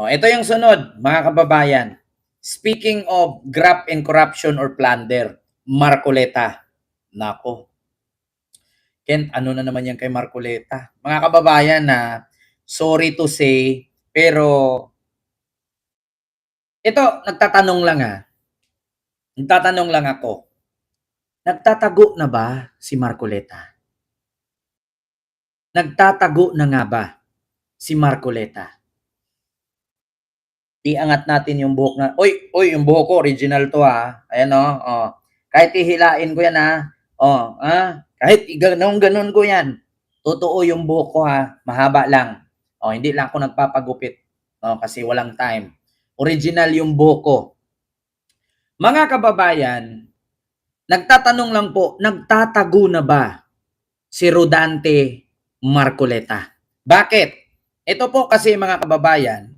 Ito yung sunod, mga kababayan. Speaking of graft and corruption or plunder, Marcoleta. Nako. Kent, ano na naman yan kay Marcoleta? Mga kababayan na sorry to say, pero ito, nagtatanong lang Nagtatanong lang ako. Nagtatago na ba si Marcoleta? Nagtatago na nga ba si Marcoleta? Iangat natin yung buhok na, oy, yung buhok ko, original to ha. Ayan oh. Kahit ihilain ko yan ha. Kahit ganon ko yan. Totoo yung buhok ko ha. Mahaba lang. Hindi lang ako nagpapagupit. Kasi walang time. Original yung buhok ko. Mga kababayan, nagtatanong lang po, nagtatago na ba si Rodante Marcoleta? Bakit? Ito po kasi mga kababayan,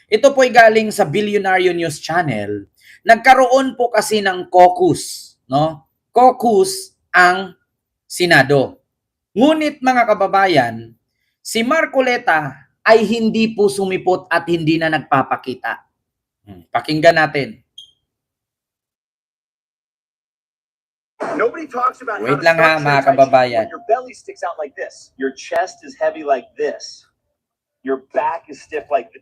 ito po ay galing sa Billionaire News Channel. Nagkaroon po kasi ng caucus, no? Caucus ang Senado. Ngunit mga kababayan, si Marcoleta ay hindi po sumipot at hindi na nagpapakita. Pakinggan natin. Nobody talks about Wait lang ha, mga kababayan. Your belly sticks out like this. Your chest is heavy like this. Your back is stiff like this.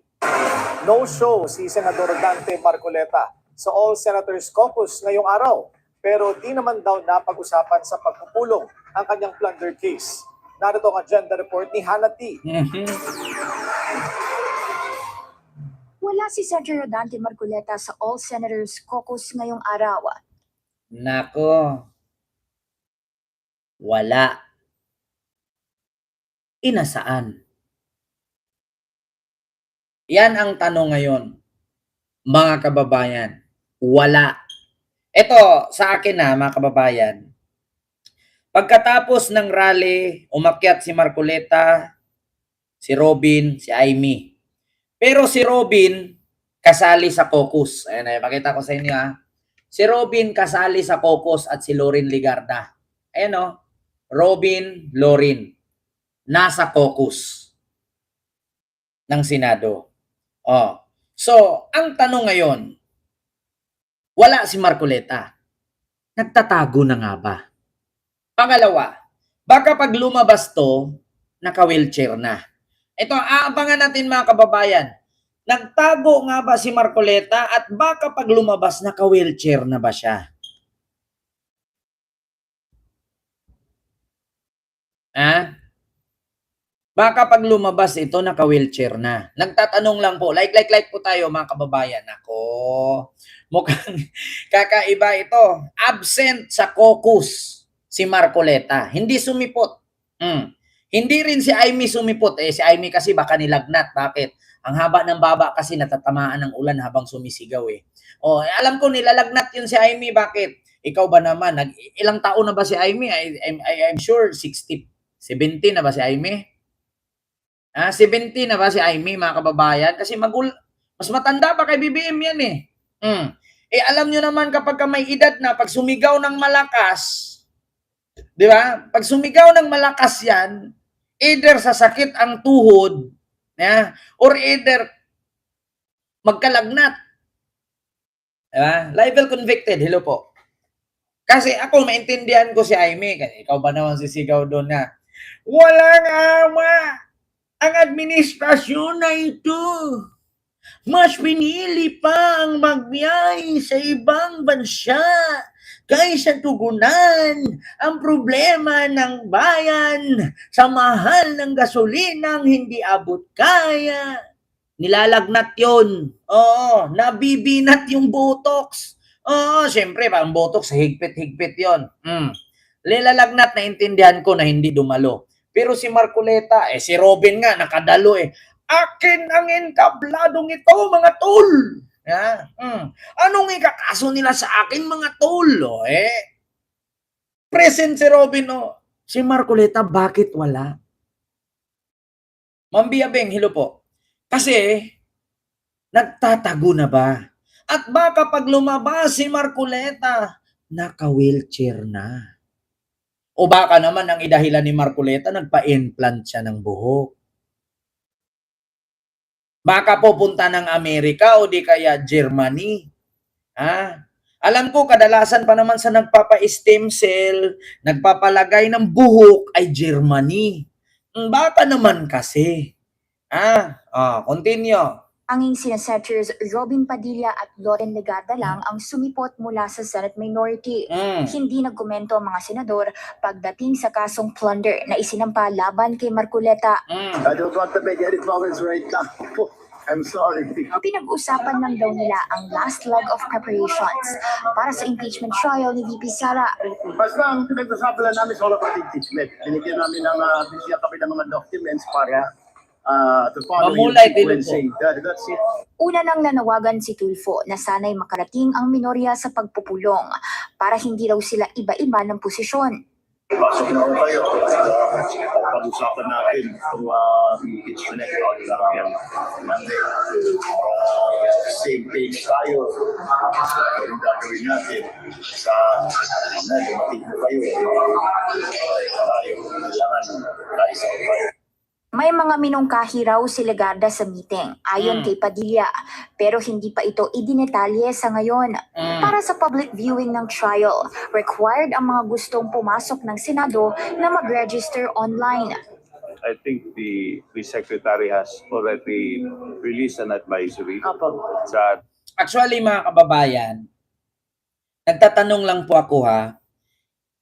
No show si Senador Dante Marcoleta sa All Senators Caucus ngayong araw. Pero di naman daw napag-usapan sa pagpupulong ang kanyang plunder case. Narito ang agenda report ni Hannah T. Wala si Senator Dante Marcoleta sa All Senators Caucus ngayong araw. Nako. Wala. Inasaan? Yan ang tanong ngayon, mga kababayan. Wala. Ito, sa akin mga kababayan. Pagkatapos ng rally, umakyat si Marcoleta, si Robin, si Amy. Pero si Robin, kasali sa caucus. Ayan, pakita ko sa inyo Si Robin kasali sa caucus at si Lorin Ligarda. Ayan Robin, Lorin. Nasa caucus ng Senado. So, ang tanong ngayon, wala si Marcoleta. Nagtatago na nga ba? Pangalawa, baka pag lumabas to, naka-wheelchair na. Ito, aabangan natin mga kababayan. Nagtago nga ba si Marcoleta at baka pag lumabas, naka-wheelchair na ba siya? Baka pag lumabas ito, naka-wheelchair na. Nagtatanong lang po, like po tayo mga kababayan. Ako, mukhang kakaiba ito. Absent sa caucus si Marcoleta. Hindi sumipot. Hindi rin si Amy sumipot. Si Amy kasi baka nilagnat. Bakit? Ang haba ng baba kasi natatamaan ng ulan habang sumisigaw alam ko nilalagnat yun si Amy. Bakit? Ikaw ba naman? Ilang taon na ba si Amy? I'm sure 60, 70 na ba si Amy? 70 na ba si Amy, mga kababayan? Kasi mas matanda pa kay BBM yan alam nyo naman kapag may edad na, pag sumigaw ng malakas, di ba? Pag sumigaw ng malakas yan, either sasakit ang tuhod, or either magkalagnat. Diba? Libel convicted, hello po. Kasi ako, maintindihan ko si Amy. Ikaw ba naman sisigaw doon na, walang awa! Ang administrasyon na ito, mas pinili pa ang magbiyahe sa ibang bansa kaysa tugunan ang problema ng bayan sa mahal ng gasolinang hindi abot kaya. Nilalagnat yun. Nabibinat yung botox. Siyempre, ang botox, higpit yon. Nilalagnat, naintindihan ko na hindi dumalo. Pero si Marcoleta, si Robin nga, nakadalo Akin ang entabladong ito, mga tol. Anong ikakaso nila sa akin, mga tol? Present si Robin, Si Marcoleta, bakit wala? Ma'am Biabeng, hello po. Kasi, nagtatago na ba? At baka pag lumabas si Marcoleta, naka-wheelchair na. O baka naman ang idahilan ni Marcoleta, nagpa-implant siya ng buhok. Baka pupunta ng Amerika o di kaya Germany. Alam ko, kadalasan pa naman sa nagpapa-stem cell, nagpapalagay ng buhok ay Germany. Baka naman kasi. Continue. Anging sina Senators Robin Padilla at Loren Legarda lang ang sumipot mula sa Senate minority. Hindi nagkomento ang mga senador pagdating sa kasong plunder na isinampa laban kay Marcoleta. I don't want to make any comments right now. I'm sorry. Pinag-usapan lang daw nila ang last leg of preparations para sa impeachment trial ni VP Sara. Basta ang pinag-usapan lang namin sa all about impeachment. Binigyan namin ng bisya kami ng mga documents para to follow yung Mamulay, sequencing. That's it. Una nang nanawagan si Tulfo na sana'y makarating ang minorya sa pagpupulong para hindi daw sila iba-iba ng posisyon. Pasok na ako kayo. Pag-usapan natin kung impeachment yan. Same page tayo. Anong gagawin natin? Sa dumating na kayo. Kailangan tayo sa kayo. May mga minungkahi raw si Legarda sa meeting, ayon kay Padilla, pero hindi pa ito idinetalye sa ngayon. Para sa public viewing ng trial, required ang mga gustong pumasok ng Senado na mag-register online. I think the secretary has already released an advisory sa Actually, mga kababayan, nagtatanong lang po ako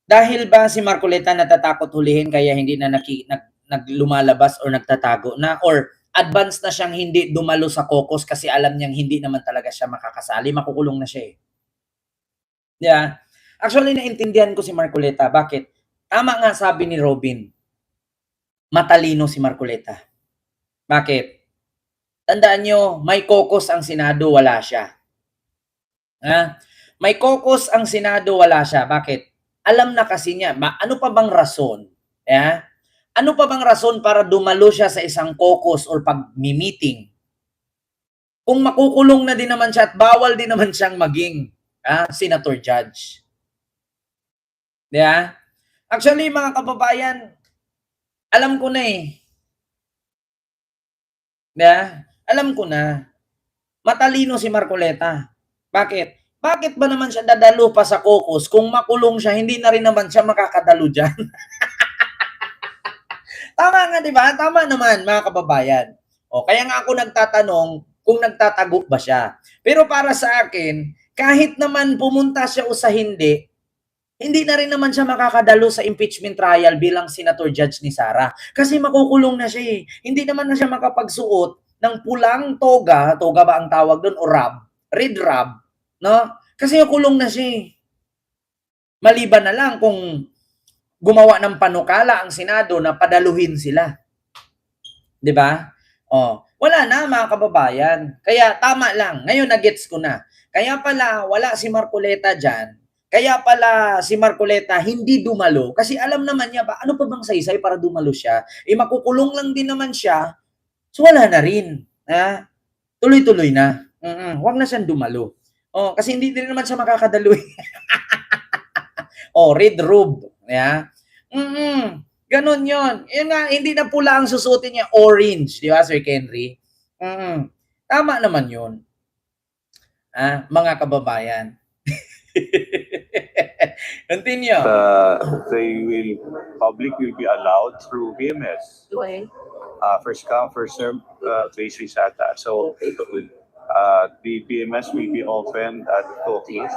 dahil ba si Marcoleta natatakot hulihin kaya hindi na naglumalabas or nagtatago na, or advance na siyang hindi dumalo sa caucus kasi alam niyang hindi naman talaga siya makakasali, makukulong na siya Yeah. Actually, naintindihan ko si Marcoleta. Bakit? Tama nga sabi ni Robin, matalino si Marcoleta. Bakit? Tandaan nyo, may caucus ang Senado, wala siya. May caucus ang Senado, wala siya. Bakit? Alam na kasi niya, ano pa bang rason? Ano pa bang rason para dumalo siya sa isang caucus or pag-meeting? Kung makukulong na din naman siya at bawal din naman siyang maging senator judge. Actually, mga kababayan, alam ko na alam ko na. Matalino si Marcoleta. Bakit? Bakit ba naman siya dadalo pa sa caucus kung makulong siya, hindi na rin naman siya makakadalo dyan? Tama nga, di ba? Tama naman, mga kababayan. Kaya nga ako nagtatanong kung nagtatago ba siya. Pero para sa akin, kahit naman pumunta siya o sa hindi na rin naman siya makakadalo sa impeachment trial bilang senator judge ni Sara. Kasi makukulong na siya Hindi naman na siya makapagsuot ng pulang toga ba ang tawag doon, o red rab, no? Kasi kulong na siya Maliban na lang kung gumawa ng panukala ang Senado na padaluhin sila. 'Di ba? Wala na, mga kababayan. Kaya tama lang. Ngayon na-gets ko na. Kaya pala wala si Marcoleta diyan. Kaya pala si Marcoleta hindi dumalo kasi alam naman niya ba ano pa bang saysay para dumalo siya? Makukulong lang din naman siya. So wala na rin. Tuloy-tuloy na. Huwag na siyang dumalo. Kasi hindi din naman siya makakadalo. Red robe. Ganon yun. Yun nga, hindi na pula ang susutin niya, orange. Di ba, Sir Henry? Tama naman yun. Mga kababayan. Continue. public will be allowed through BMS. First come, first serve, basis ata. So the BMS will be open at 2 o'clock.